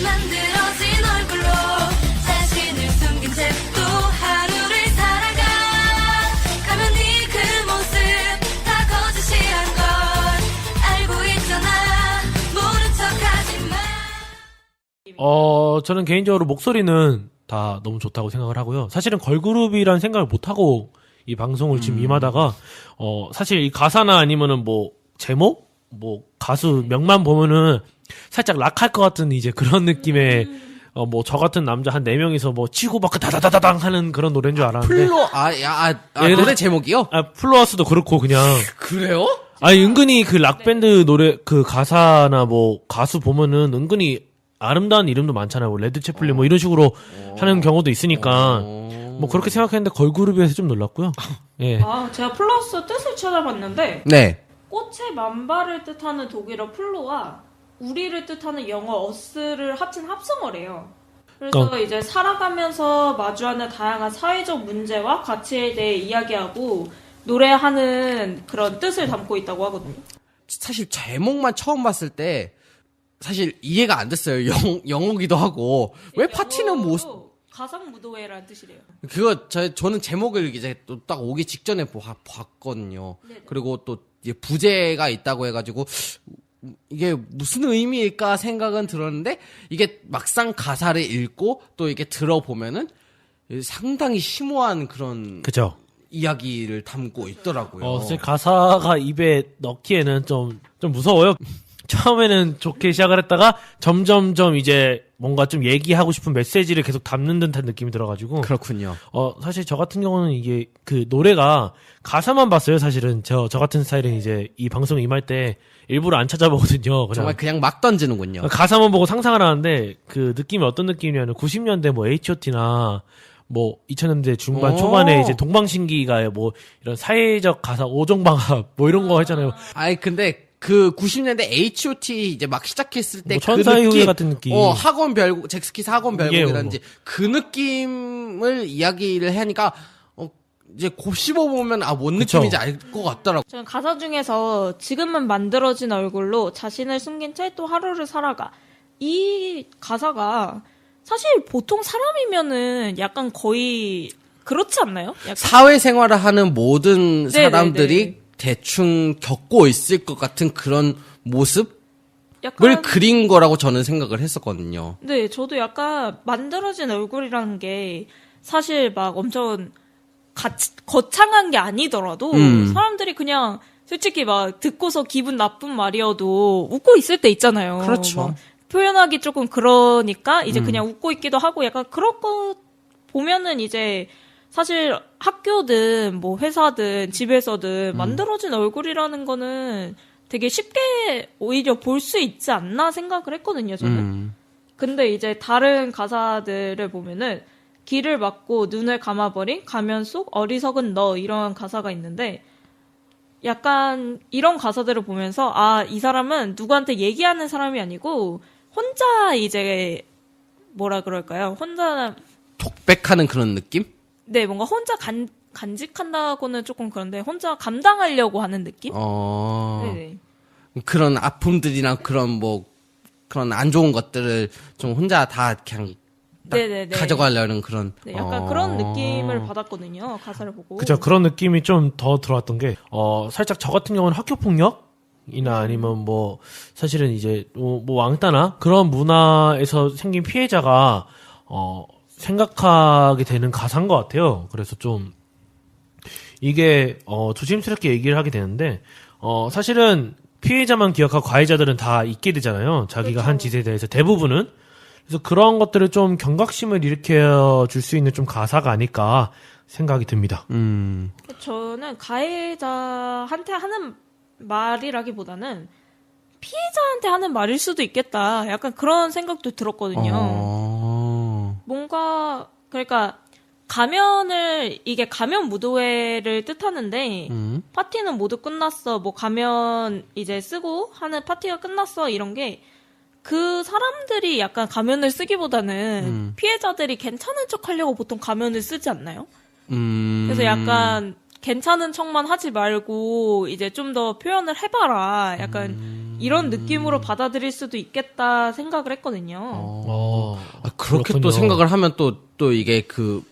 만들어진 얼굴로 자신을 숨긴 채 또 하루를 살아가. 가면 네 그 모습 다 거짓이란 걸 알고 있잖아. 모른 척하지 마. 저는 개인적으로 목소리는 다 너무 좋다고 생각을 하고요. 사실은 걸그룹이란 생각을 못하고 이 방송을 지금 임하다가, 사실 이 가사나 아니면은 뭐, 제목? 뭐, 가수 명만 보면은 살짝 락할 것 같은 이제 그런 느낌의, 뭐, 저 같은 남자 한 4명이서 뭐, 치고받고 다다다다당 하는 그런 노래인 줄 알았는데. 노래 제목이요? 플로어스도 그렇고 그냥. 그래요? 아니, 은근히 그 락밴드 노래, 그 가사나 뭐, 가수 보면은 은근히 아름다운 이름도 많잖아요. 뭐 레드 채플린 뭐 이런 식으로 하는 경우도 있으니까 뭐 그렇게 생각했는데 걸그룹에서 좀 놀랐고요. 예. 제가 플러스 뜻을 찾아봤는데 네. 꽃의 만발을 뜻하는 독일어 플로와 우리를 뜻하는 영어 어스를 합친 합성어래요. 그래서 이제 살아가면서 마주하는 다양한 사회적 문제와 가치에 대해 이야기하고 노래하는 그런 뜻을 담고 있다고 하거든요. 사실 제목만 처음 봤을 때 사실 이해가 안 됐어요. 영어기도 하고 왜 파티는 뭐 가상 무도회라는 뜻이래요. 그거 저는 제목을 이제 또 딱 오기 직전에 봤거든요. 네네. 그리고 또 이제 부제가 있다고 해가지고 이게 무슨 의미일까 생각은 들었는데 이게 막상 가사를 읽고 또 이게 들어보면은 상당히 심오한 그런 그죠. 이야기를 담고 있더라고요. 사실 가사가 입에 넣기에는 좀 무서워요. 처음에는 좋게 시작을 했다가 점점점 이제 뭔가 좀 얘기하고 싶은 메시지를 계속 담는 듯한 느낌이 들어가지고. 그렇군요. 사실 저 같은 경우는 이게 그 노래가 가사만 봤어요. 사실은 저 같은 스타일은 이제 이 방송 임할 때 일부러 안 찾아보거든요. 정말 그냥 막 던지는군요. 가사만 보고 상상을 하는데 그 느낌이 어떤 느낌이냐면 90년대 뭐 H.O.T나 뭐 2000년대 중반 초반에 이제 동방신기가 뭐 이런 사회적 가사 오정방합 뭐 이런 거 했잖아요. 아이 근데 그 90년대 H.O.T 이제 막 시작했을 때 뭐 천사의 그 후예 같은 느낌. 학원 별곡 잭스키스 학원 별곡이라든지 뭐. 그 느낌을 이야기를 하니까 이제 곱씹어 보면 뭔 그쵸. 느낌인지 알 것 같더라고. 저는 가사 중에서 지금은 만들어진 얼굴로 자신을 숨긴 채 또 하루를 살아가. 이 가사가 사실 보통 사람이면은 약간 거의 그렇지 않나요? 약간? 사회생활을 하는 모든 네네네. 사람들이 대충 겪고 있을 것 같은 그런 모습을 약간 그린 거라고 저는 생각을 했었거든요. 네, 저도 약간 만들어진 얼굴이라는 게 사실 막 엄청 거창한 게 아니더라도 사람들이 그냥 솔직히 막 듣고서 기분 나쁜 말이어도 웃고 있을 때 있잖아요. 그렇죠. 막 표현하기 조금 그러니까 이제 그냥 웃고 있기도 하고 약간 그런 거 보면은 이제 사실 학교든 뭐 회사든 집에서든 만들어진 얼굴이라는 거는 되게 쉽게 오히려 볼 수 있지 않나 생각을 했거든요, 저는. 근데 이제 다른 가사들을 보면은 길을 막고 눈을 감아버린 가면 속 어리석은 너 이런 가사가 있는데 약간 이런 가사들을 보면서 이 사람은 누구한테 얘기하는 사람이 아니고 혼자 이제 뭐라 그럴까요? 혼자 독백하는 그런 느낌? 네, 뭔가 혼자 간직한다고는 조금 그런데 혼자 감당하려고 하는 느낌? 네네. 그런 아픔들이나 그런 안 좋은 것들을 좀 혼자 다 그냥 네네네. 가져가려는 그런. 네, 약간 그런 느낌을 받았거든요. 가사를 보고. 그죠. 그런 느낌이 좀 더 들어왔던 게, 살짝 저 같은 경우는 학교폭력이나 아니면 뭐, 사실은 이제, 뭐 왕따나 그런 문화에서 생긴 피해자가, 생각하게 되는 가사인 것 같아요. 그래서 좀, 이게, 조심스럽게 얘기를 하게 되는데, 사실은 피해자만 기억하고 가해자들은 다 잊게 되잖아요. 자기가 그렇죠. 한 짓에 대해서 대부분은. 그래서 그런 것들을 좀 경각심을 일으켜 줄 수 있는 좀 가사가 아닐까 생각이 듭니다. 저는 가해자한테 하는 말이라기보다는 피해자한테 하는 말일 수도 있겠다. 약간 그런 생각도 들었거든요. 뭔가 그러니까 이게 가면 무도회를 뜻하는데 파티는 모두 끝났어. 뭐 가면 이제 쓰고 하는 파티가 끝났어. 이런 게 그 사람들이 약간 가면을 쓰기보다는 피해자들이 괜찮은 척 하려고 보통 가면을 쓰지 않나요? 그래서 약간 괜찮은 척만 하지 말고 이제 좀 더 표현을 해봐라. 약간 이런 느낌으로 받아들일 수도 있겠다 생각을 했거든요. 그렇게 그렇군요. 또 생각을 하면 또 이게 그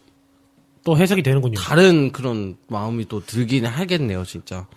또 해석이 되는군요. 다른 그런 마음이 또 들긴 하겠네요, 진짜.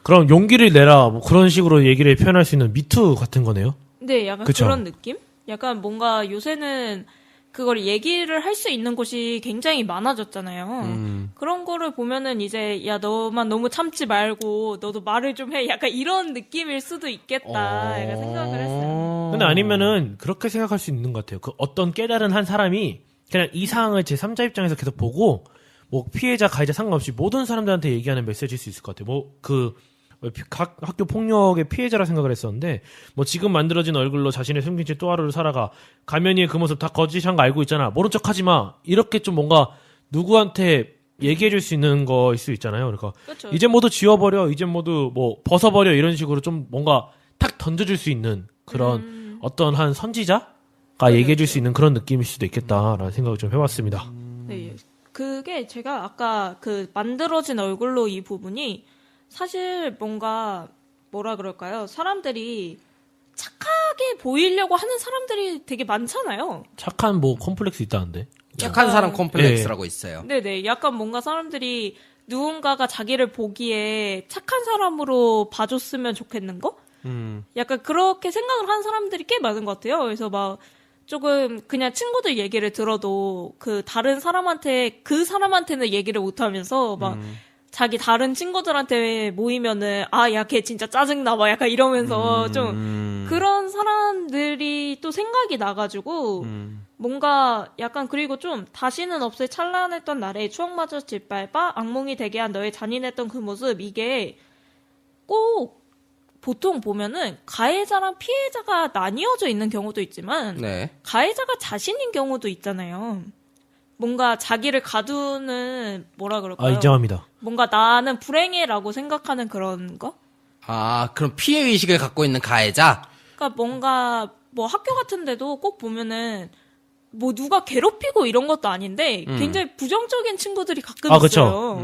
그럼 용기를 내라 뭐 그런 식으로 얘기를 표현할 수 있는 미투 같은 거네요. 네, 약간 그쵸? 그런 느낌? 약간 뭔가 요새는 그걸 얘기를 할 수 있는 곳이 굉장히 많아졌잖아요. 그런 거를 보면은 이제 야 너만 너무 참지 말고 너도 말을 좀 해. 약간 이런 느낌일 수도 있겠다. 약간 생각을 했어요. 근데 아니면은 그렇게 생각할 수 있는 것 같아요. 그 어떤 깨달은 한 사람이 그냥 이 상황을 제 3자 입장에서 계속 보고 뭐 피해자 가해자 상관없이 모든 사람들한테 얘기하는 메시지일 수 있을 것 같아요. 뭐 각 학교 폭력의 피해자라 생각을 했었는데 뭐 지금 만들어진 얼굴로 자신의 숨긴 채 또 하루를 살아가 가면이의 그 모습 다 거짓한 거 알고 있잖아. 모른 척하지 마. 이렇게 좀 뭔가 누구한테 얘기해줄 수 있는 거일 수 있잖아요. 그러니까 그렇죠. 이제 모두 지워버려. 이제 모두 뭐 벗어버려. 이런 식으로 좀 뭔가 탁 던져줄 수 있는 그런 어떤 한 선지자가 얘기해줄 수 있는 그런 느낌일 수도 있겠다라는 생각을 좀 해봤습니다. 네. 그게 제가 아까 그 만들어진 얼굴로 이 부분이 사실 뭔가 뭐라 그럴까요? 사람들이 착하게 보이려고 하는 사람들이 되게 많잖아요. 착한 뭐 컴플렉스 있다는데. 착한 약간- 사람 콤플렉스라고 있어요. 네네. 약간 뭔가 사람들이 누군가가 자기를 보기에 착한 사람으로 봐줬으면 좋겠는 거? 약간 그렇게 생각을 하는 사람들이 꽤 많은 것 같아요. 그래서 막 조금 그냥 친구들 얘기를 들어도 그 다른 사람한테 그 사람한테는 얘기를 못 하면서 막 자기 다른 친구들한테 모이면은 아, 야, 걔 진짜 짜증나 막 약간 이러면서 좀 그런 사람들이 또 생각이 나가지고 뭔가 약간 그리고 좀 다시는 없을 찬란했던 날에 추억마저 짓밟아 악몽이 되게 한 너의 잔인했던 그 모습 이게 꼭 보통 보면은 가해자랑 피해자가 나뉘어져 있는 경우도 있지만 네. 가해자가 자신인 경우도 있잖아요. 뭔가 자기를 가두는 뭐라 그럴까요? 인정합니다. 뭔가 나는 불행해라고 생각하는 그런 거? 그럼 피해 의식을 갖고 있는 가해자? 그러니까 뭔가 뭐 학교 같은 데도 꼭 보면은 뭐 누가 괴롭히고 이런 것도 아닌데 굉장히 부정적인 친구들이 가끔 그쵸. 있어요.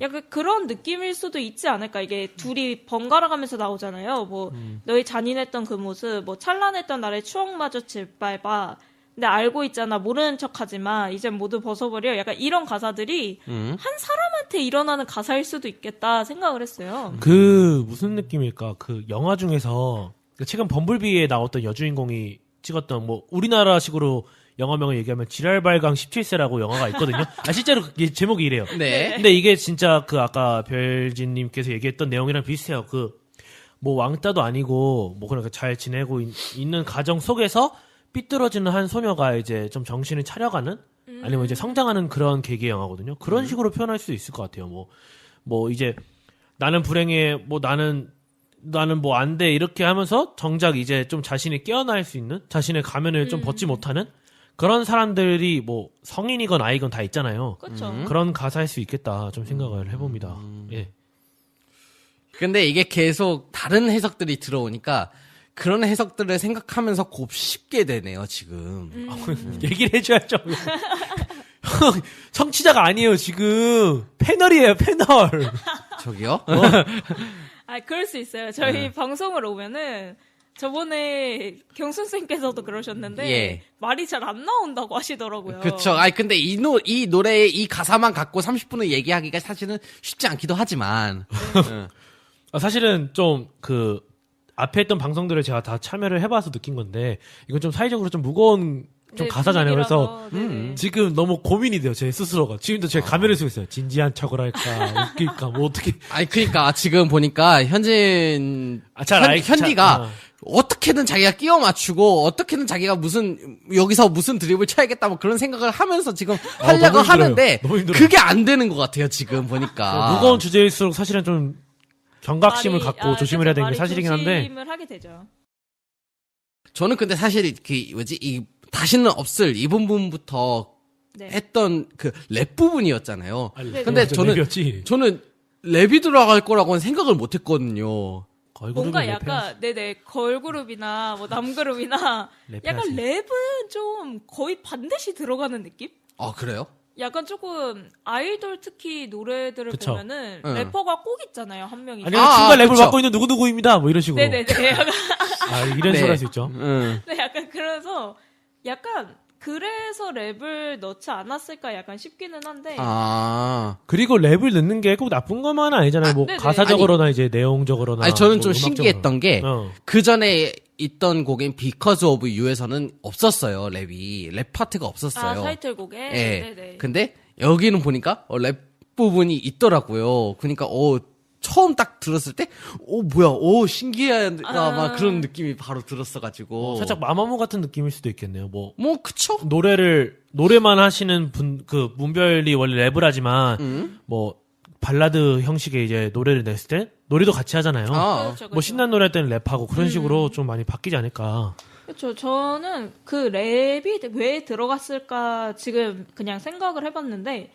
약간 그런 느낌일 수도 있지 않을까. 이게 둘이 번갈아 가면서 나오잖아요. 뭐 너희 잔인했던 그 모습, 뭐 찬란했던 날의 추억마저 짓밟아. 근데 알고 있잖아. 모르는 척하지마. 이젠 모두 벗어버려. 약간 이런 가사들이 한 사람한테 일어나는 가사일 수도 있겠다 생각을 했어요. 그 무슨 느낌일까? 그 영화 중에서 최근 범블비에 나왔던 여주인공이 찍었던 뭐 우리나라식으로 영화명을 얘기하면 지랄발광 17세라고 영화가 있거든요. 실제로 이게 제목이 이래요. 네. 근데 이게 진짜 그 아까 별진님께서 얘기했던 내용이랑 비슷해요. 그 뭐 왕따도 아니고 뭐 그러니까 잘 지내고 있는 가정 속에서 삐뚤어지는 한 소녀가 이제 좀 정신을 차려가는 아니면 이제 성장하는 그런 계기의 영화거든요. 그런 식으로 표현할 수 있을 것 같아요. 뭐 이제 나는 불행해, 뭐 나는 뭐 안 돼 이렇게 하면서 정작 이제 좀 자신이 깨어날 수 있는 자신의 가면을 좀 벗지 못하는 그런 사람들이 뭐 성인이건 아이건 다 있잖아요. 그렇죠. 그런 가사일 수 있겠다 좀 생각을 해봅니다. 예. 근데 이게 계속 다른 해석들이 들어오니까 그런 해석들을 생각하면서 곱씹게 되네요, 지금. 얘기를 해줘야죠. 형, 청취자가 아니에요 지금 패널이에요 패널. 저기요? 아, 그럴 수 있어요. 저희 방송을 오면은 저번에 경순쌤께서도 그러셨는데 예. 말이 잘 안 나온다고 하시더라고요. 그쵸. 근데 이 노래의 이 가사만 갖고 30분을 얘기하기가 사실은 쉽지 않기도 하지만. 사실은 좀 그 앞에 했던 방송들을 제가 다 참여를 해봐서 느낀 건데 이건 좀 사회적으로 좀 무거운 좀 네, 가사잖아요. 그래서 분위기라서, 네네. 지금 너무 고민이 돼요. 제 스스로가 지금도 제 가면을 쓰고 있어요. 진지한 척을 할까 웃길까 뭐 어떻게. 그러니까 지금 보니까 현디가 어떻게든 자기가 끼워 맞추고 어떻게든 자기가 여기서 무슨 드립을 쳐야겠다 뭐 그런 생각을 하면서 지금 하려고 너무 힘들어요. 하는데 너무 힘들어요. 그게 안 되는 것 같아요, 지금 보니까. 무거운 주제일수록 사실은 좀 경각심을 말이- 갖고 조심을 해야 되는 게 말이 사실이긴 한데 조심을 하게 되죠. 저는 근데 사실 다시는 없을 이 부분부터 네. 했던 그 랩 부분이었잖아요. 아니, 근데 완전 저는 랩이었지. 저는 랩이 들어갈 거라고는 생각을 못 했거든요. 뭔가 걸그룹은 약간 네네 걸그룹이나 뭐 남그룹이나 랩해야지. 약간 랩은 좀 거의 반드시 들어가는 느낌? 그래요? 약간 조금 아이돌 특히 노래들을 그쵸. 보면은 응. 래퍼가 꼭 있잖아요, 한 명이. 아니면 아, 중간 랩을 그쵸. 맡고 있는 누구누구입니다. 뭐 이런 식으로. 네네네. 약간, 아, 이런 네. 식으로 할 수 있죠. 네, 약간 그래서 약간 그래서 랩을 넣지 않았을까 약간 싶기는 한데. 그리고 랩을 넣는 게 꼭 나쁜 것만은 아니잖아요. 뭐 네네. 가사적으로나 이제 내용적으로나. 아니 저는 뭐 좀 음악적으로나. 신기했던 게 어. 그 전에 있던 곡인 Because of You에서는 없었어요 랩이 랩 파트가 없었어요. 타이틀곡에. 예. 네네. 근데 여기는 보니까 랩 부분이 있더라고요. 그러니까 처음 딱 들었을 때 뭐야 신기하다 막 그런 느낌이 바로 들었어가지고 살짝 마마무 같은 느낌일 수도 있겠네요. 뭐 그쵸? 노래만 하시는 분, 그 문별이 원래 랩을 하지만 뭐 발라드 형식의 이제 노래를 냈을 때 노래도 같이 하잖아요. 그렇죠, 뭐 신난 노래 할 때는 랩하고 그런 식으로 좀 많이 바뀌지 않을까. 그렇죠. 저는 그 랩이 왜 들어갔을까 지금 그냥 생각을 해봤는데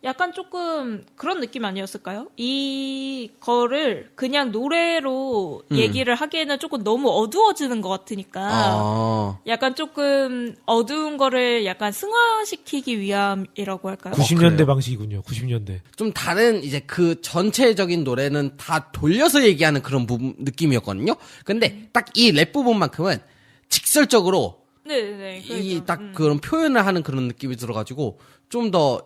약간 조금 그런 느낌 아니었을까요? 이거를 그냥 노래로 얘기를 하기에는 조금 너무 어두워지는 것 같으니까 약간 조금 어두운 거를 약간 승화시키기 위함이라고 할까요? 90년대 그래요? 방식이군요. 90년대. 좀 다른 이제 그 전체적인 노래는 다 돌려서 얘기하는 그런 느낌이었거든요. 근데 딱 이 랩 부분만큼은 직설적으로 네네. 이 딱 그런 표현을 하는 그런 느낌이 들어가지고 좀 더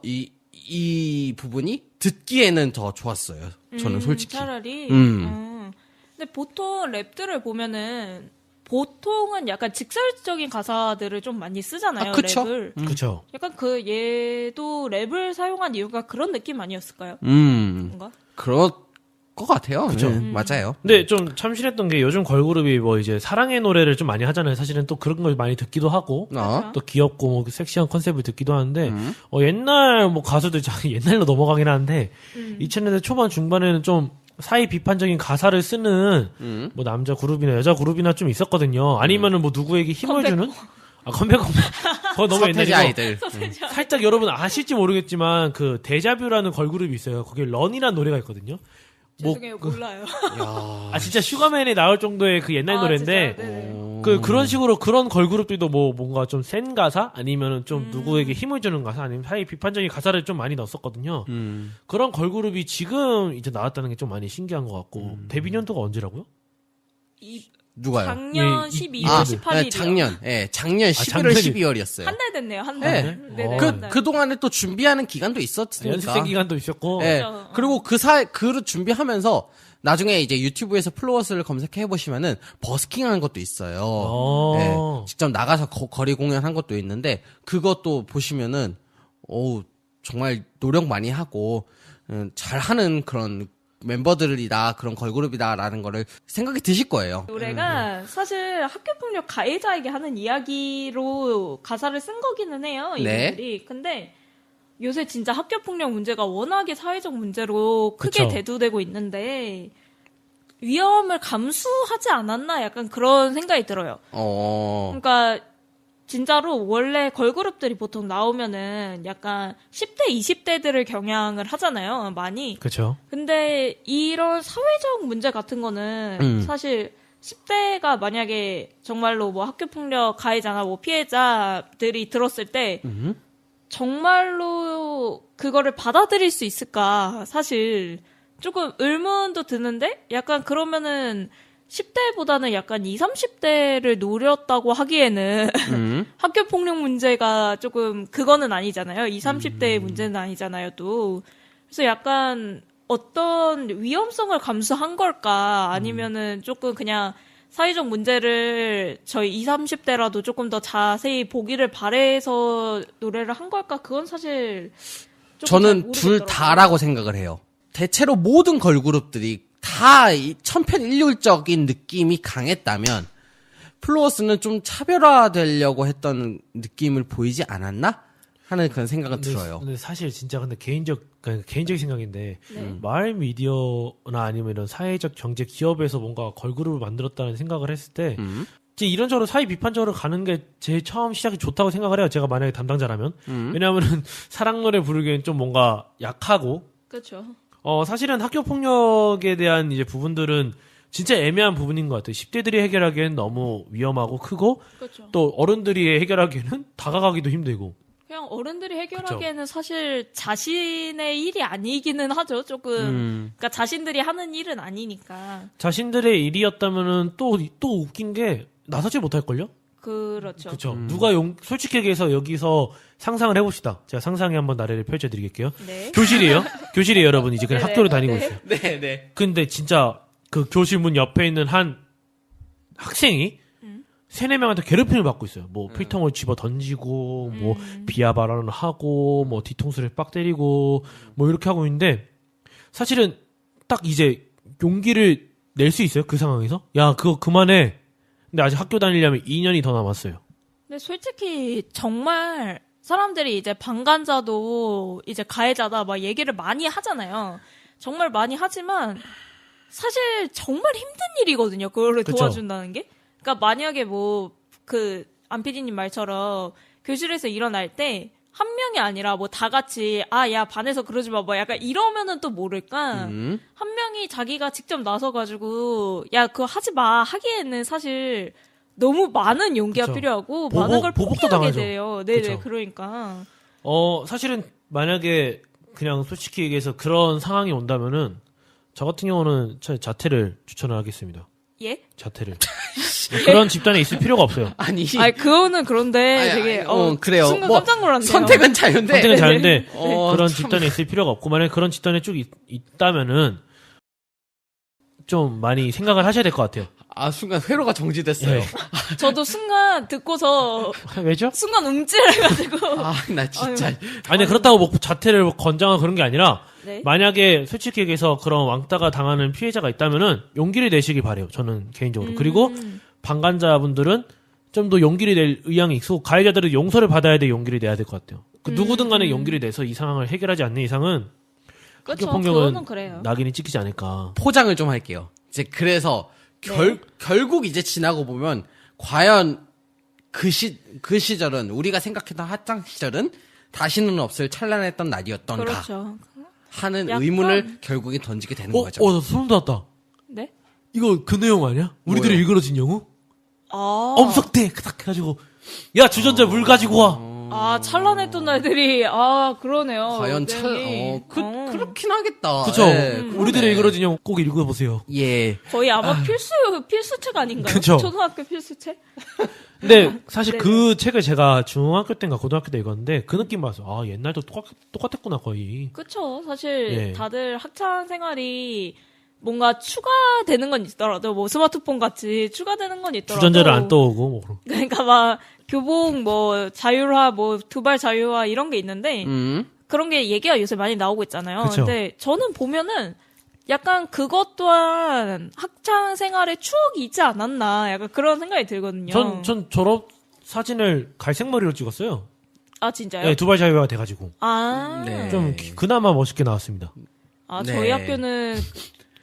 이 부분이 듣기에는 더 좋았어요. 저는 솔직히. 차라리. 음. 근데 보통 랩들을 보면은 보통은 약간 직설적인 가사들을 좀 많이 쓰잖아요. 그쵸? 랩을. 그쵸. 약간 얘도 랩을 사용한 이유가 그런 느낌 아니었을까요? 음. 뭔가? 그럴 것 같아요. 그쵸. 네, 맞아요. 근데 좀 참신했던 게 요즘 걸그룹이 뭐 이제 사랑의 노래를 좀 많이 하잖아요. 사실은 또 그런 걸 많이 듣기도 하고 또 귀엽고 뭐 섹시한 컨셉을 듣기도 하는데 옛날 뭐 가수들 옛날로 넘어가긴 하는데 2000년대 초반 중반에는 좀 사회 비판적인 가사를 쓰는 뭐 남자 그룹이나 여자 그룹이나 좀 있었거든요. 아니면은 뭐 누구에게 힘을 주는 컴백 그거 너무 서태지 옛날이고 아이들. 살짝 여러분 아실지 모르겠지만 그 데자뷰라는 걸그룹이 있어요. 거기에 런이라는 노래가 있거든요. 죄송해요. 몰라요. 아 진짜 슈가맨에 나올 정도의 그 옛날 노래인데 진짜요? 네네. 그런 식으로 그런 걸그룹들도 뭐 뭔가 좀 센 가사 아니면은 좀 누구에게 힘을 주는 가사 아니면 사회 비판적인 가사를 좀 많이 넣었었거든요. 그런 걸그룹이 지금 이제 나왔다는 게 좀 많이 신기한 것 같고 데뷔 연도가 언제라고요? 누가요? 작년 예, 12월 18일이요. 작년 11월 작년이- 12월이었어요. 한 달 됐네요. 한 네. 달. 네네. 그- 한 달. 그동안에 또 준비하는 기간도 있었으니까. 연습생 기간도 있었고 예. 그렇죠. 그리고 그를 준비하면서 나중에 이제 유튜브에서 플로워스를 검색해 보시면은 버스킹 한 것도 있어요. 예. 직접 나가서 거리 공연한 것도 있는데 그것도 보시면은 정말 노력 많이 하고 잘하는 그런 멤버들이다 그런 걸그룹이다라는 거를 생각이 드실 거예요. 노래가 사실 학교폭력 가해자에게 하는 이야기로 가사를 쓴 거기는 해요. 네. 이분들이. 근데 요새 진짜 학교폭력 문제가 워낙에 사회적 문제로 크게 그쵸. 대두되고 있는데 위험을 감수하지 않았나 약간 그런 생각이 들어요. 그러니까 진짜로 원래 걸그룹들이 보통 나오면은 약간 10대, 20대들을 겨냥을 하잖아요. 많이. 그렇죠. 근데 이런 사회적 문제 같은 거는 사실 10대가 만약에 정말로 뭐 학교폭력 가해자나 뭐 피해자들이 들었을 때 정말로 그거를 받아들일 수 있을까 사실 조금 의문도 드는데 약간 그러면은 10대보다는 약간 20, 30대를 노렸다고 하기에는 학교폭력 문제가 조금 그거는 아니잖아요. 20, 30대의 문제는 아니잖아요, 또. 그래서 약간 어떤 위험성을 감수한 걸까 아니면은 조금 그냥 사회적 문제를 저희 20, 30대라도 조금 더 자세히 보기를 바래서 노래를 한 걸까? 그건 사실 조금 잘 저는 둘 모르겠더라고요. 다라고 생각을 해요. 대체로 모든 걸그룹들이 다 천편일률적인 느낌이 강했다면 플로어스는 좀 차별화되려고 했던 느낌을 보이지 않았나 하는 그런 생각은 들어요. 근데 사실 진짜 근데 개인적인 생각인데 마을 미디어나 아니면 이런 사회적 경제 기업에서 뭔가 걸그룹을 만들었다는 생각을 했을 때 이제 이런저런 사회 비판적으로 가는 게 제일 처음 시작이 좋다고 생각을 해요. 제가 만약에 담당자라면 왜냐하면은 사랑 노래 부르기엔 좀 뭔가 약하고 그렇죠. 사실은 학교 폭력에 대한 이제 부분들은 진짜 애매한 부분인 것 같아요. 10대들이 해결하기엔 너무 위험하고 크고 그렇죠. 또 어른들이 해결하기에는 다가가기도 힘들고. 그냥 어른들이 해결하기에는 사실 자신의 일이 아니기는 하죠. 조금 그러니까 자신들이 하는 일은 아니니까. 자신들의 일이었다면은 또 웃긴 게 나서지 못할걸요? 그렇죠. 그쵸. 누가 솔직히 얘기해서 여기서 상상을 해봅시다. 제가 상상의 한번 나래를 펼쳐드리겠게요. 네. 교실이에요, 여러분. 이제 그냥 네네. 학교를 다니고 네. 있어요. 네. 근데 진짜 그 교실 문 옆에 있는 한 학생이 3-4명한테 괴롭힘을 받고 있어요. 뭐 필통을 집어 던지고 뭐 비하 발언을 하고 뭐 뒤통수를 빡 때리고 뭐 이렇게 하고 있는데 사실은 딱 이제 용기를 낼 수 있어요? 그 상황에서? 야, 그거 그만해. 근데 아직 학교 다니려면 2년이 더 남았어요. 근데 솔직히 정말 사람들이 이제 방관자도 이제 가해자다 막 얘기를 많이 하잖아요. 정말 많이 하지만 사실 정말 힘든 일이거든요. 그거를 그쵸. 도와준다는 게. 그러니까 만약에 뭐 그 안피디님 말처럼 교실에서 일어날 때 한 명이 아니라 뭐 다 같이 야 반에서 그러지 마 뭐 약간 이러면은 또 모를까. 한 명이 자기가 직접 나서가지고 야 그거 하지 마 하기에는 사실 너무 많은 용기가 그쵸. 필요하고 많은 걸 보복도 포기하게 당하죠. 돼요. 네네 그쵸. 그러니까. 사실은 만약에 그냥 솔직히 얘기해서 그런 상황이 온다면은 저 같은 경우는 자퇴를 추천을 하겠습니다. 예? 자퇴를. 그런 집단에 있을 필요가 없어요. 아니. 그거는 그런데 되게 그래요. 순간 뭐 깜짝 놀랐네요. 선택은 자유인데. 선택은 자유인데 그런 참. 집단에 있을 필요가 없고 만약에 그런 집단에 쭉 있다면은 좀 많이 생각을 하셔야 될 것 같아요. 순간 회로가 정지됐어요. 네. 저도 순간 듣고서 왜죠? 순간 움찔해가지고. 나 진짜. 아니 그렇다고 뭐 자퇴를 권장하고 그런 게 아니라 네. 만약에 솔직히 얘기해서 그런 왕따가 당하는 피해자가 있다면은 용기를 내시길 바래요. 저는 개인적으로. 그리고 방관자분들은 좀 더 용기를 낼 의향이 있고 가해자들은 용서를 받아야 될 용기를 내야 될 것 같아요. 누구든 간에 용기를 내서 이 상황을 해결하지 않는 이상은 그렇죠. 학교 그거는 폭력은 그래요. 낙인이 찍히지 않을까. 포장을 좀 할게요. 이제 그래서 결국 이제 지나고 보면 과연 그 시절은 우리가 생각했던 학창 시절은 다시는 없을 찬란했던 날이었던가 그렇죠. 하는 약간- 의문을 결국에 던지게 되는 거죠. 나 소름 돋았다. 네? 이거 그 내용 아니야? 우리들이 뭐요? 일그러진 영웅? 아. 엄석대 그닥 해가지고 야 주전자 물 가지고 와. 찬란했던 날들이, 그러네요. 과연 내용이. 그렇긴 하겠다. 그쵸? 예, 우리들의 그러네. 일그러진 영웅 꼭 읽어보세요. 예. 거의 아마 필수책 아닌가요? 그쵸. 초등학교 필수책? 근데 사실 네네. 그 책을 제가 중학교 때인가 고등학교 때 읽었는데 그 느낌 봐서 옛날도 똑같았구나 거의. 그쵸. 사실 예. 다들 학창 생활이 뭔가 추가되는 건 있더라도, 뭐 스마트폰 같이 추가되는 건 있더라도. 주전자를 안 떠오고 뭐 그런. 그러니까 막 교복 뭐 자율화 뭐 두발 자율화 이런 게 있는데 그런 게 얘기가 요새 많이 나오고 있잖아요. 그쵸. 근데 저는 보면은 약간 그것 또한 학창 생활의 추억이 있지 않았나 약간 그런 생각이 들거든요. 전 졸업 사진을 갈색 머리로 찍었어요. 아 진짜요? 네, 두발 자유화 돼가지고 네. 좀 그나마 멋있게 나왔습니다. 네. 저희 학교는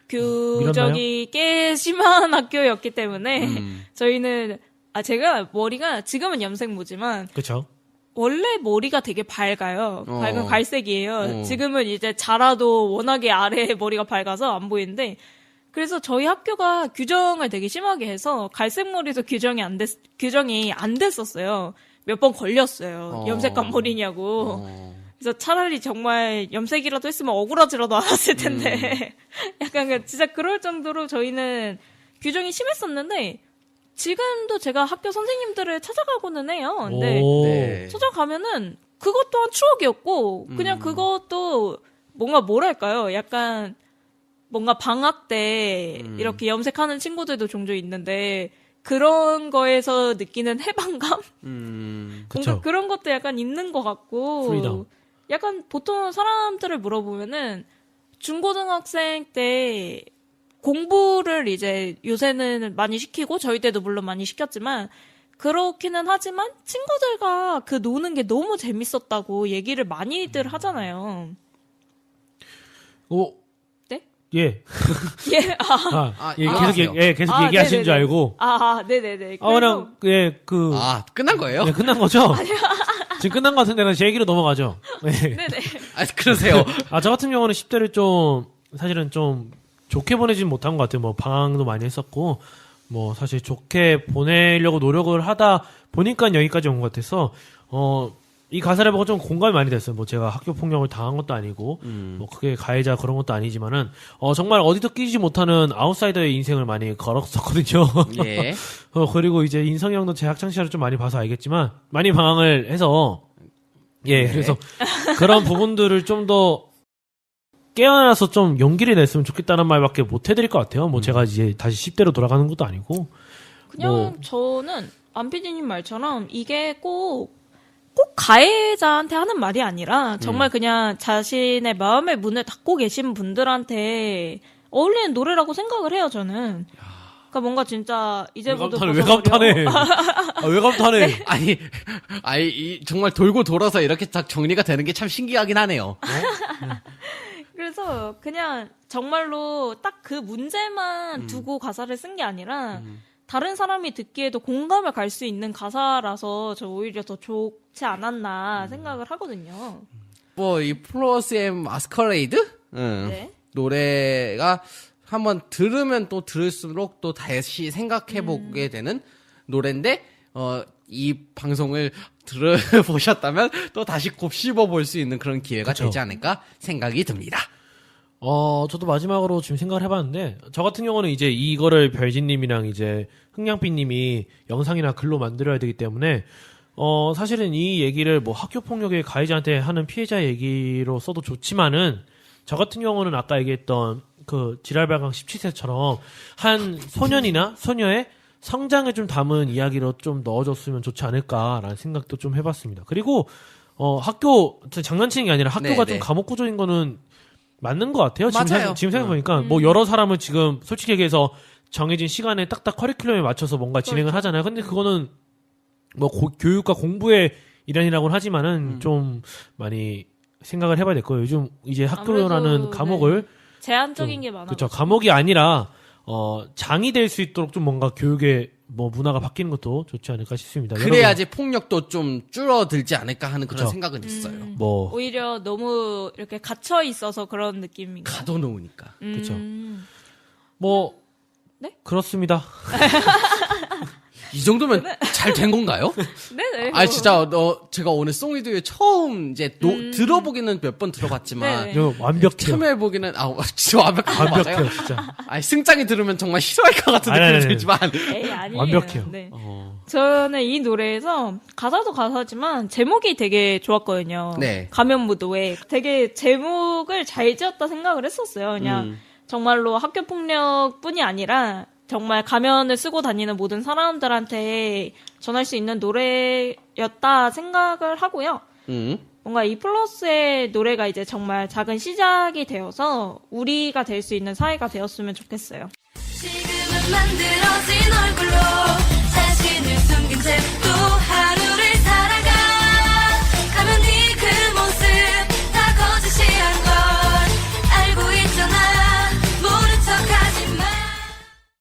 교정이 꽤 심한 학교였기 때문에 저희는 제가 머리가 지금은 염색모지만 그렇죠? 원래 머리가 되게 밝아요. 밝은 갈색이에요. 어. 지금은 이제 자라도 워낙에 아래 머리가 밝아서 안 보이는데 그래서 저희 학교가 규정을 되게 심하게 해서 갈색 머리도 규정이 안 됐었어요. 몇 번 걸렸어요. 염색한 머리냐고. 그래서 차라리 정말 염색이라도 했으면 억울하지라도 않았을 텐데 약간 진짜 그럴 정도로 저희는 규정이 심했었는데 지금도 제가 학교 선생님들을 찾아가고는 해요. 근데 오. 네. 찾아가면은 그것 또한 추억이었고 그냥 그것도 뭔가 뭐랄까요? 약간 뭔가 방학 때 이렇게 염색하는 친구들도 종종 있는데 그런 거에서 느끼는 해방감? 뭔가 그쵸. 그런 것도 약간 있는 것 같고 프리덤. 약간 보통 사람들을 물어보면은 중고등학생 때 공부를 이제 요새는 많이 시키고 저희 때도 물론 많이 시켰지만 그렇기는 하지만 친구들과 그 노는 게 너무 재밌었다고 얘기를 많이들 하잖아요. 네? 예. 예, 계속 아, 얘기하시는 네네네. 줄 알고. 네네네. 그냥, 끝난 거예요? 네, 끝난 거죠? 지금 끝난 것 같은데, 제 얘기로 넘어가죠. 네. 네네. 그러세요. 저 같은 경우는 10대를 좀, 사실은 좀, 좋게 보내진 못한 것 같아요. 뭐, 방황도 많이 했었고, 뭐, 사실 좋게 보내려고 노력을 하다 보니까 여기까지 온 것 같아서, 이 가사를 보고 좀 공감이 많이 됐어요. 뭐 제가 학교 폭력을 당한 것도 아니고 뭐 그게 가해자 그런 것도 아니지만은 정말 어디도 끼지 못하는 아웃사이더의 인생을 많이 걸었었거든요. 예. 그리고 이제 인성이 형도 제 학창 시절을 좀 많이 봐서 알겠지만 많이 방황을 해서 예, 그래서 그런 부분들을 좀 더 깨어나서 좀 용기를 냈으면 좋겠다는 말밖에 못 해드릴 것 같아요. 뭐 제가 이제 다시 10대로 돌아가는 것도 아니고. 그냥 뭐, 저는 안피디님 말처럼 이게 꼭 가해자한테 하는 말이 아니라 정말 그냥 자신의 마음의 문을 닫고 계신 분들한테 어울리는 노래라고 생각을 해요, 저는. 그러니까 뭔가 진짜 이제부터 왜 감탄해? 왜 감탄해? 정말 돌고 돌아서 이렇게 딱 정리가 되는 게 참 신기하긴 하네요. 그래서 그냥 정말로 딱 그 문제만 두고 가사를 쓴 게 아니라 다른 사람이 듣기에도 공감을 갈 수 있는 가사라서 저 오히려 더 좋지 않았나 생각을 하거든요. 뭐, 이 플로스의 마스커레이드? 네. 노래가 한번 들으면 또 들을수록 또 다시 생각해보게 되는 노래인데, 이 방송을 들어보셨다면 또 다시 곱씹어 볼 수 있는 그런 기회가 그쵸. 되지 않을까 생각이 듭니다. 저도 마지막으로 지금 생각을 해봤는데, 저 같은 경우는 이제 이거를 별진님이랑 이제 흥냥삐님이 영상이나 글로 만들어야 되기 때문에, 사실은 이 얘기를 뭐 학교폭력의 가해자한테 하는 피해자 얘기로 써도 좋지만은, 저 같은 경우는 아까 얘기했던 그 지랄발광 17세처럼 한 소년이나 소녀의 성장을 좀 담은 이야기로 좀 넣어줬으면 좋지 않을까라는 생각도 좀 해봤습니다. 그리고, 학교, 장난치는 게 아니라 학교가 네, 좀 감옥 구조인 거는 맞는 것 같아요. 맞아요. 지금 생각해보니까, 뭐, 여러 사람을 지금, 솔직히 얘기해서 정해진 시간에 딱딱 커리큘럼에 맞춰서 뭔가 진행을 하잖아요. 근데 그거는, 뭐, 교육과 공부의 일환이라고는 하지만은, 좀, 많이 생각을 해봐야 될 거예요. 요즘, 이제 학교라는 아무래도, 감옥을, 제한적인 게 많아. 그쵸, 감옥이 아니라, 장이 될 수 있도록 좀 뭔가 교육의, 뭐, 문화가 바뀌는 것도 좋지 않을까 싶습니다. 그래야지 폭력도 좀 줄어들지 않을까 하는 그런 그쵸. 생각은 있어요. 여러분, 뭐, 오히려 너무 이렇게 갇혀 있어서 그런 느낌인가. 가둬놓으니까. 그쵸. 뭐, 네? 그렇습니다. 이 정도면 잘 된 건가요? 네네. 아 진짜 제가 오늘 송리드에 처음 이제 들어보기는 몇 번 들어봤지만 네. 이거 완벽해요. 참여해보기는 진짜 완벽한 거 완벽해요, 맞아요? 진짜. 아니 승장이 들으면 정말 싫어할 것 같은 아니, 느낌이 아니, 들지만 에이, 아니에요. 완벽해요. 네. 저는 이 노래에서 가사도 가사지만 제목이 되게 좋았거든요. 네. 가면무도회. 되게 제목을 잘 지었다 생각을 했었어요. 그냥 정말로 학교폭력뿐이 아니라 정말 가면을 쓰고 다니는 모든 사람들한테 전할 수 있는 노래였다 생각을 하고요. 뭔가 이 플러스의 노래가 이제 정말 작은 시작이 되어서 우리가 될 수 있는 사회가 되었으면 좋겠어요. 지금은 만들어진 얼굴로 자신을 숨긴 채